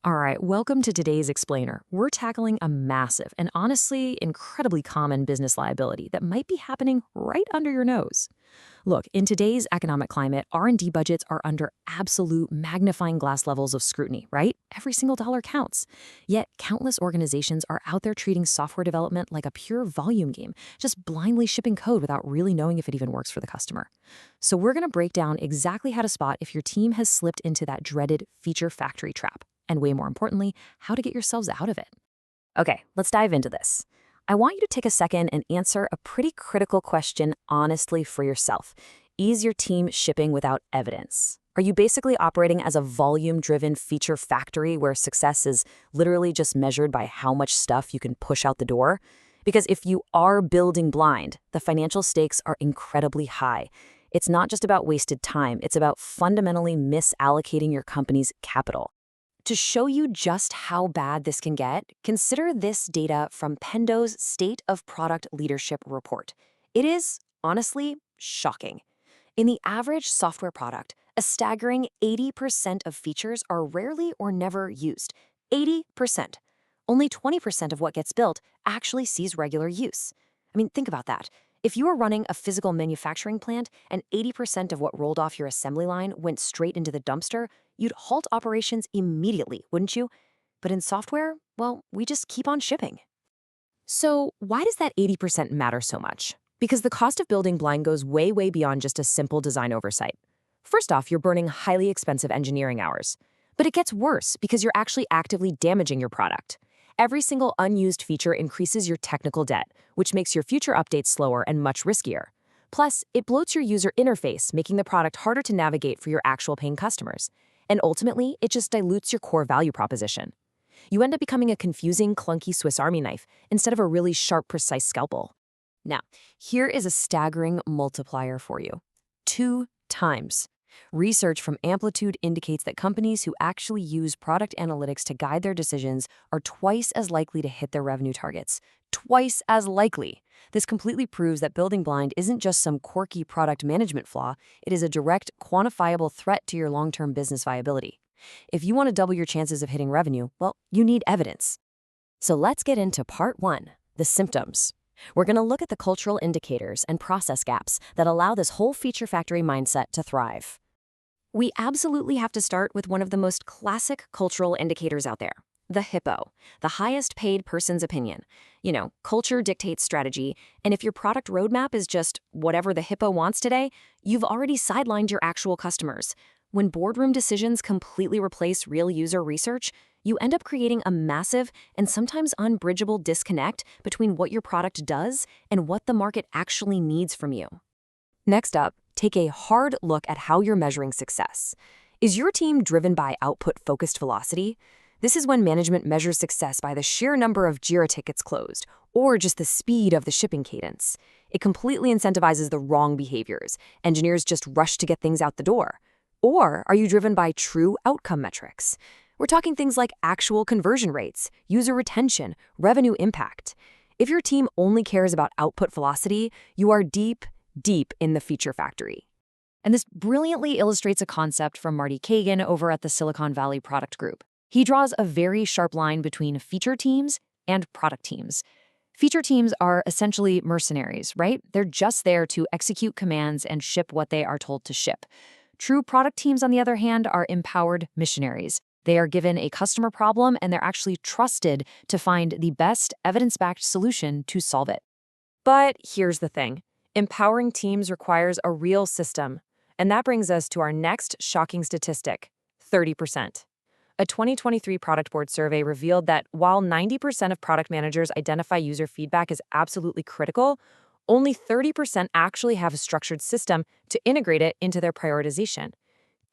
All right, welcome to today's Explainer. We're tackling a massive and honestly incredibly common business liability that might be happening right under your nose. Look, in today's economic climate, R&D budgets are under absolute magnifying glass levels of scrutiny, right? Every single dollar counts. Yet, countless organizations are out there treating software development like a pure volume game, just blindly shipping code without really knowing if it even works for the customer. So we're going to break down exactly how to spot if your team has slipped into that dreaded feature factory trap. And way more importantly, how to get yourselves out of it. Okay, let's dive into this. I want you to take a second and answer a pretty critical question honestly for yourself. Is your team shipping without evidence? Are you basically operating as a volume-driven feature factory where success is literally just measured by how much stuff you can push out the door? Because if you are building blind, the financial stakes are incredibly high. It's not just about wasted time, it's about fundamentally misallocating your company's capital. To show you just how bad this can get, consider this data from Pendo's State of Product Leadership Report. It is, honestly, shocking. In the average software product, a staggering 80% of features are rarely or never used. 80%. Only 20% of what gets built actually sees regular use. I mean, think about that. If you were running a physical manufacturing plant and 80% of what rolled off your assembly line went straight into the dumpster, you'd halt operations immediately, wouldn't you? But in software, well, we just keep on shipping. So why does that 80% matter so much? Because the cost of building blind goes way, way beyond just a simple design oversight. First off, you're burning highly expensive engineering hours. But it gets worse because you're actually actively damaging your product. Every single unused feature increases your technical debt, which makes your future updates slower and much riskier. Plus, it bloats your user interface, making the product harder to navigate for your actual paying customers. And ultimately, it just dilutes your core value proposition. You end up becoming a confusing, clunky Swiss Army knife instead of a really sharp, precise scalpel. Now, here is a staggering multiplier for you. 2 times. Research from Amplitude indicates that companies who actually use product analytics to guide their decisions are twice as likely to hit their revenue targets. Twice as likely. This completely proves that building blind isn't just some quirky product management flaw, it is a direct, quantifiable threat to your long-term business viability. If you want to double your chances of hitting revenue, well, you need evidence. So let's get into part 1, the symptoms. We're going to look at the cultural indicators and process gaps that allow this whole feature factory mindset to thrive. We absolutely have to start with one of the most classic cultural indicators out there, the HIPPO, the highest paid person's opinion. You know, culture dictates strategy, and if your product roadmap is just whatever the HIPPO wants today, you've already sidelined your actual customers. When boardroom decisions completely replace real user research, you end up creating a massive and sometimes unbridgeable disconnect between what your product does and what the market actually needs from you. Next up, take a hard look at how you're measuring success. Is your team driven by output-focused velocity? This is when management measures success by the sheer number of Jira tickets closed, or just the speed of the shipping cadence. It completely incentivizes the wrong behaviors. Engineers just rush to get things out the door. Or are you driven by true outcome metrics? We're talking things like actual conversion rates, user retention, revenue impact. If your team only cares about output velocity, you are deep in the feature factory. And this brilliantly illustrates a concept from Marty Kagan over at the Silicon Valley Product Group. He draws a very sharp line between feature teams and product teams. Feature teams are essentially mercenaries, right? They're just there to execute commands and ship what they are told to ship. True product teams, on the other hand, are empowered missionaries. They are given a customer problem and they're actually trusted to find the best evidence-backed solution to solve it. But here's the thing. Empowering teams requires a real system. And that brings us to our next shocking statistic, 30%. A 2023 Product Board survey revealed that while 90% of product managers identify user feedback as absolutely critical, only 30% actually have a structured system to integrate it into their prioritization.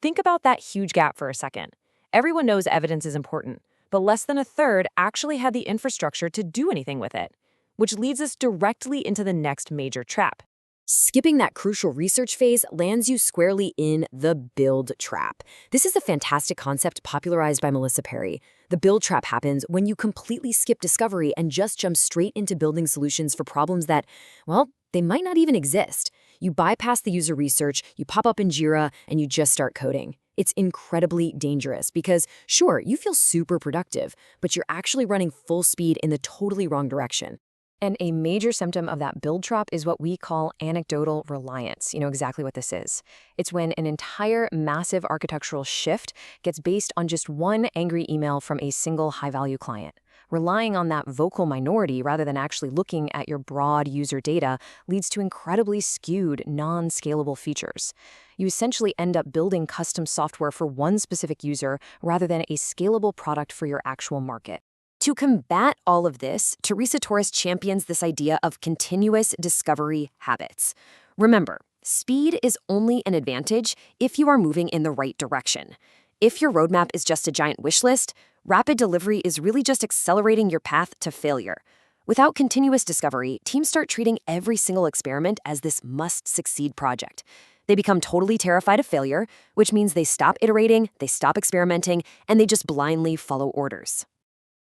Think about that huge gap for a second. Everyone knows evidence is important, but less than a third actually had the infrastructure to do anything with it, which leads us directly into the next major trap. Skipping that crucial research phase lands you squarely in the build trap. This is a fantastic concept popularized by Melissa Perry. The build trap happens when you completely skip discovery and just jump straight into building solutions for problems that, well, they might not even exist. You bypass the user research, you pop up in Jira, and you just start coding. It's incredibly dangerous because, sure, you feel super productive, but you're actually running full speed in the totally wrong direction. And a major symptom of that build trap is what we call anecdotal reliance. You know exactly what this is. It's when an entire massive architectural shift gets based on just one angry email from a single high-value client. Relying on that vocal minority rather than actually looking at your broad user data leads to incredibly skewed, non-scalable features. You essentially end up building custom software for one specific user rather than a scalable product for your actual market. To combat all of this, Teresa Torres champions this idea of continuous discovery habits. Remember, speed is only an advantage if you are moving in the right direction. If your roadmap is just a giant wish list, rapid delivery is really just accelerating your path to failure. Without continuous discovery, teams start treating every single experiment as this must-succeed project. They become totally terrified of failure, which means they stop iterating, they stop experimenting, and they just blindly follow orders.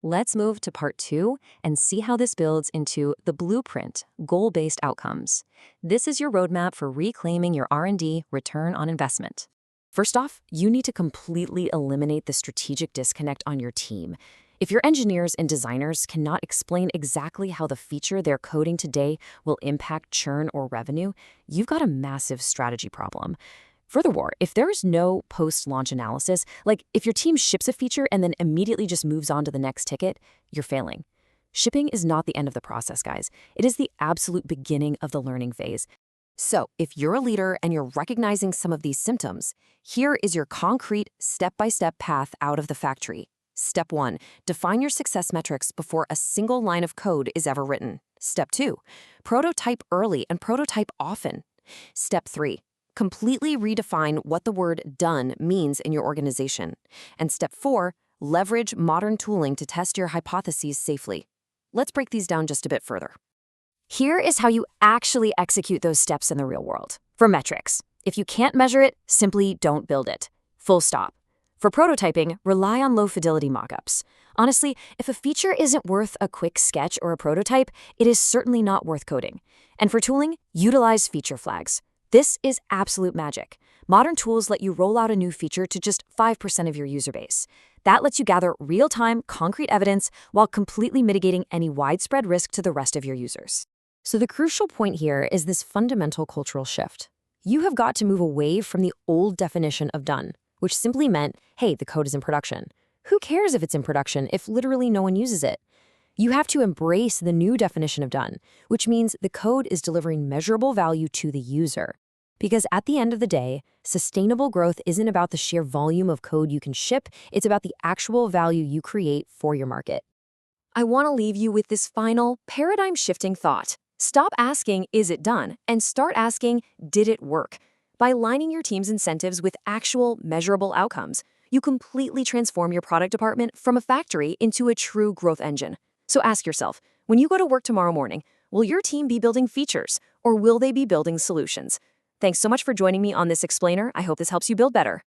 Let's move to part 2 and see how this builds into the blueprint, goal-based outcomes. This is your roadmap for reclaiming your R&D return on investment. First off, you need to completely eliminate the strategic disconnect on your team. If your engineers and designers cannot explain exactly how the feature they're coding today will impact churn or revenue, you've got a massive strategy problem. Furthermore, if there is no post-launch analysis, like if your team ships a feature and then immediately just moves on to the next ticket, you're failing. Shipping is not the end of the process, guys. It is the absolute beginning of the learning phase. So, if you're a leader and you're recognizing some of these symptoms, here is your concrete step-by-step path out of the factory. Step 1, define your success metrics before a single line of code is ever written. Step 2, prototype early and prototype often. Step 3, completely redefine what the word done means in your organization. And step 4, leverage modern tooling to test your hypotheses safely. Let's break these down just a bit further. Here is how you actually execute those steps in the real world. For metrics, if you can't measure it, simply don't build it. Full stop. For prototyping, rely on low-fidelity mockups. Honestly, if a feature isn't worth a quick sketch or a prototype, it is certainly not worth coding. And for tooling, utilize feature flags. This is absolute magic. Modern tools let you roll out a new feature to just 5% of your user base. That lets you gather real-time, concrete evidence while completely mitigating any widespread risk to the rest of your users. So the crucial point here is this fundamental cultural shift. You have got to move away from the old definition of done, which simply meant, hey, the code is in production. Who cares if it's in production if literally no one uses it? You have to embrace the new definition of done, which means the code is delivering measurable value to the user. Because at the end of the day, sustainable growth isn't about the sheer volume of code you can ship, it's about the actual value you create for your market. I want to leave you with this final paradigm-shifting thought. Stop asking, is it done? And start asking, did it work? By aligning your team's incentives with actual, measurable outcomes, you completely transform your product department from a factory into a true growth engine. So ask yourself, when you go to work tomorrow morning, will your team be building features or will they be building solutions? Thanks so much for joining me on this explainer. I hope this helps you build better.